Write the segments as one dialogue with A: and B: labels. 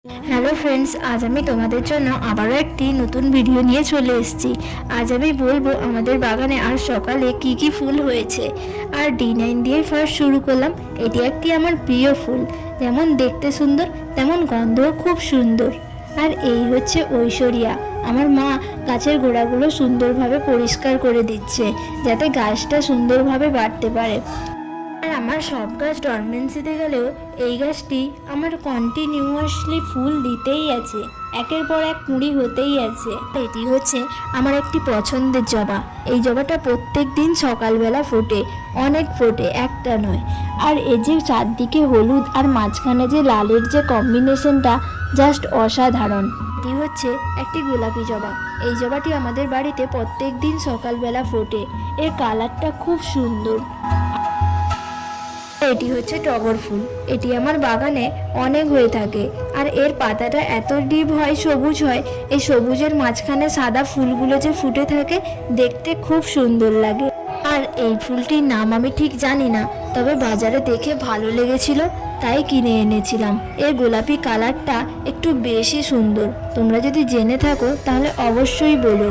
A: Hello friends, আজ আমি তোমাদের জন্য আবারও একটি নতুন ভিডিও নিয়ে চলে এসেছি। আজ আমি বলবো আমাদের বাগানে আর সকালে কি কি ফুল হয়েছে। আর D9 দিয়ে ফার্স্ট শুরু করলাম। এটি একটি আমার প্রিয় ফুল, যেমন দেখতে সুন্দর তেমন গন্ধও খুব সুন্দর। আর এই হচ্ছে ঐশ্বরিয়া। আমার মা গাছের গোড়াগুলো সুন্দরভাবে পরিষ্কার করে দিচ্ছে, যাতে গাছটা সুন্দরভাবে বাড়তে পারে। আর আমার সব গাছ ডরমেন্সিতে গেলেও এই গাছটি আমার কন্টিনিউয়াসলি ফুল দিতেই আছে, একের পর এক কুঁড়ি হতেই আছে। এটি হচ্ছে আমার একটি পছন্দের জবা। এই জবাটা প্রত্যেক দিন সকালবেলা ফোটে, অনেক ফোটে, একটা নয়। আর এই যে চারদিকে হলুদ আর মাঝখানে যে লালের যে কম্বিনেশনটা, জাস্ট অসাধারণ। এটি হচ্ছে একটি গোলাপি জবা। এই জবাটি আমাদের বাড়িতে প্রত্যেক দিন সকালবেলা ফোটে, এর কালারটা খুব সুন্দর। এটি হচ্ছে টগর ফুল। এটি আমার বাগানে অনেক হয়ে থাকে, আর এর পাতাটা এত ডিপ হয়, সবুজ হয়। এই সবুজের মাঝখানে সাদা ফুলগুলো যে ফুটে থাকে, দেখতে খুব সুন্দর লাগে। আর এই ফুলটির নাম আমি ঠিক জানি না, তবে বাজারে দেখে ভালো লেগেছিল, তাই কিনে এনেছিলাম। এর গোলাপি কালারটা একটু বেশি সুন্দর। তোমরা যদি জেনে থাকো তাহলে অবশ্যই বলো।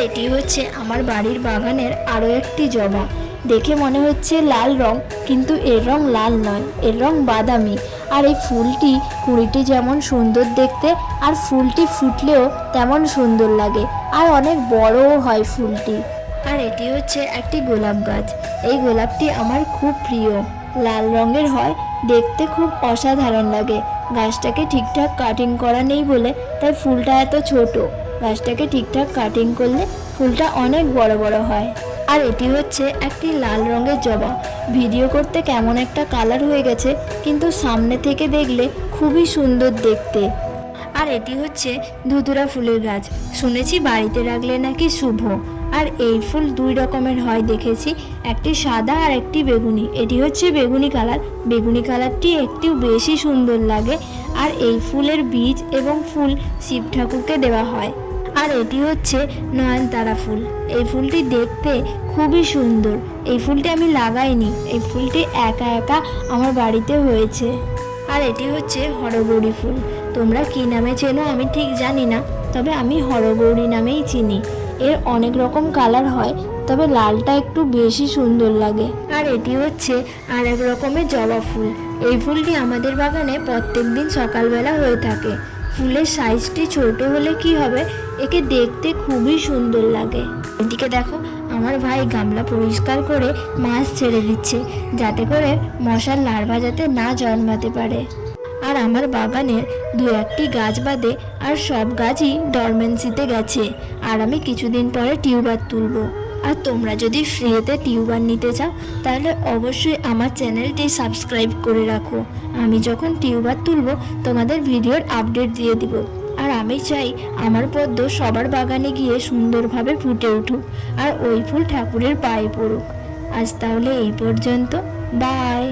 A: এটি হচ্ছে আমার বাড়ির বাগানের আরও একটি জবা। দেখে মনে হচ্ছে লাল রং, কিন্তু এর রং লাল নয়, এর রং বাদামি। আর এই ফুলটি, কুঁড়িটি যেমন সুন্দর দেখতে, আর ফুলটি ফুটলেও তেমন সুন্দর লাগে, আর অনেক বড়ও হয় ফুলটি। আর এটি হচ্ছে একটি গোলাপ গাছ। এই গোলাপটি আমার খুব প্রিয়, লাল রঙের হয়, দেখতে খুব অসাধারণ লাগে। গাছটাকে ঠিকঠাক কাটিং করা নেই বলে তাই ফুলটা এত ছোট। গাছটাকে ঠিকঠাক কাটিং করলে ফুলটা অনেক বড় বড় হয়। আর এটি হচ্ছে একটি লাল রঙের জবা। ভিডিও করতে কেমন একটা কালার হয়ে গেছে, কিন্তু সামনে থেকে দেখলে খুবই সুন্দর দেখতে। আর এটি হচ্ছে ধুতুরা ফুলের গাছ। শুনেছি বাড়িতে রাখলে নাকি শুভ। আর এই ফুল দুই রকমের হয় দেখেছি, একটি সাদা আর একটি বেগুনি। এটি হচ্ছে বেগুনি কালার। বেগুনি কালারটি একটু বেশি সুন্দর লাগে। আর এই ফুলের বীজ এবং ফুল শিব ঠাকুরকে দেওয়া হয়। আর এটি হচ্ছে নয়নতারা ফুল। এই ফুলটি দেখতে খুবই সুন্দর। এই ফুলটি আমি লাগাইনি, এই ফুলটি একা একা আমার বাড়িতে হয়েছে। আর এটি হচ্ছে হরগৌরী ফুল। তোমরা কী নামে চেনো আমি ঠিক জানি না, তবে আমি হরগৌরী নামেই চিনি। এর অনেক রকম কালার হয়, তবে লালটা একটু বেশি সুন্দর লাগে। আর এটি হচ্ছে আর এক রকমের জবা ফুল। এই ফুলটি আমাদের বাগানে প্রত্যেক দিন সকালবেলা হয়ে থাকে। ফুলের সাইজটি ছোট হলে কি হবে, একে দেখতে খুবই সুন্দর লাগে। এদিকে দেখো, আমার ভাই গামলা পরিষ্কার করে মাছ ছেড়ে দিচ্ছে, যাতে করে মশার লার্ভা যাতে না জন্মাতে পারে। আর আমার বাগানের দু একটি গাছ বাদে আর সব গাছই ডরমেন্সিতে গেছে। আর আমি কিছুদিন পরে টিউবার তুলব। আর তোমরা যদি ফ্রিতে টিউবার নিতে চাও, তাহলে অবশ্যই আমার চ্যানেলটি সাবস্ক্রাইব করে রাখো। আমি যখন টিউবার তুলব তোমাদের ভিডিওর আপডেট দিয়ে দিব। আর আমি চাই আমার পদ্ম সবার বাগানে গিয়ে সুন্দরভাবে ফুটে উঠুক, আর ওই ফুল ঠাকুরের পায়ে পড়ুক। আজ তাহলে এই পর্যন্ত, বাই।